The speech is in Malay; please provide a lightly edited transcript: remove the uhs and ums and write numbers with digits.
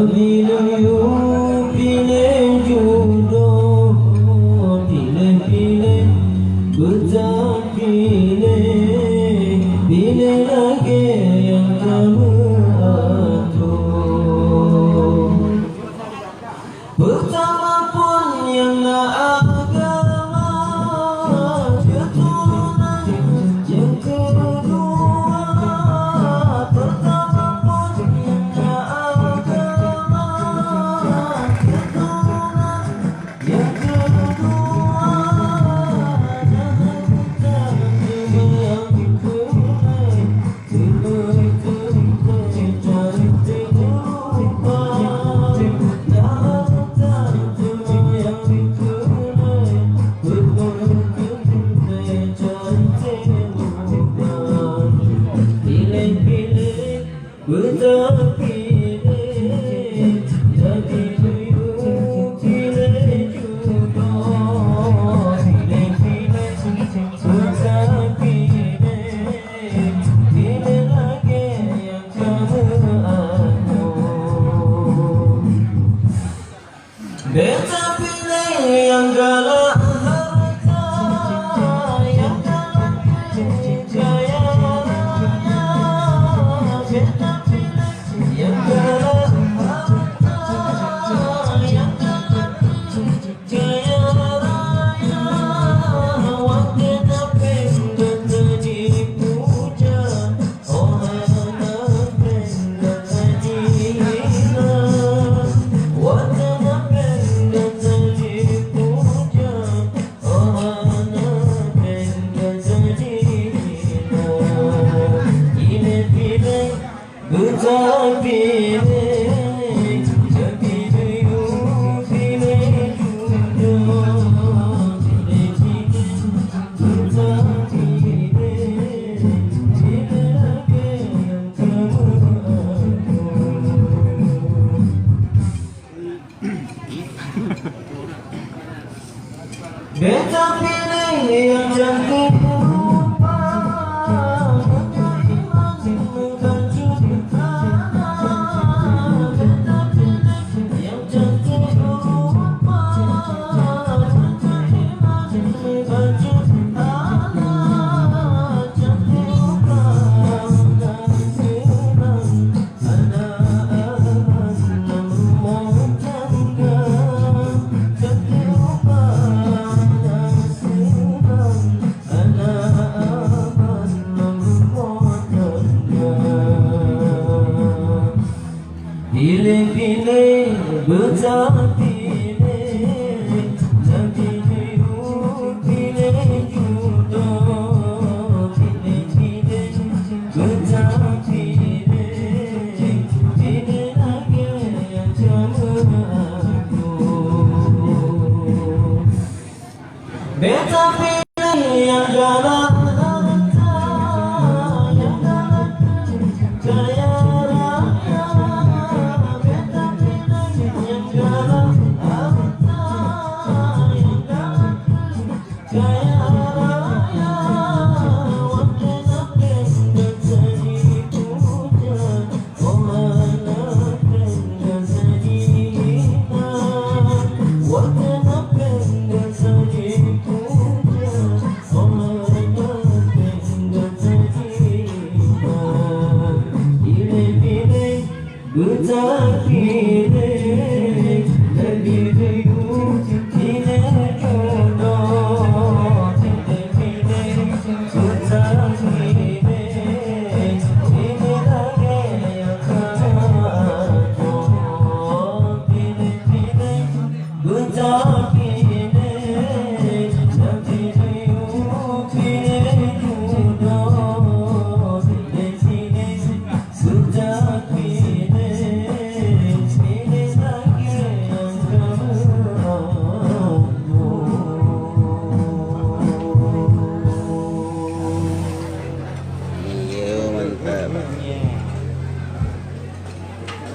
Bila pilih jodoh, pilih-pilih berpilih, pilih lagi yang kamu atur. Pertama pun yang nak agama, keturunan yang kedua. Pertama pun yang nak agama, keturunan yang kedua. Jangan kita cuma yang dipilih, cari terlupa. Berpilih, jadi duyung, pilih jodoh, pilih-pilih, berpilih, pilih lagi yang kamu atur. Beta pilih yang galak harta, yang galak jaya raya. Beta pilih yang galak harta, yang galak jaya raya. Waktu napenda dipuja, orang napenda dihina. Waktu napenda dipuja, orang napenda dihina. Pilih-pilih berpilih, jadi duyung, pilih jodoh, pilih-pilih berpilih, pilih lagi yang kamu atur. Beta pilih yang cantik rupa, beriman bukan cutana. Beta pilih yang cantik rupa, beriman bukan cutana. Cantik rupa dan senang, anak-anak rumah tangga. Cantik rupa dan senang, anak-anak rumah tangga. Pilih-pilih berpilih, jadi duyung, pilih jodoh, pilih-pilih berpilih, pilih lagi yang kamu atur. Beta pilih yang galak harta, yang galak jaya raya. Beta pilih yang galak harta, yang galak jaya raya. Waktu napenda dipuja, orang napenda dihina. Waktu napenda dipuja, orang napenda dihina. Pilih-pilih berpilih, jadi duyung,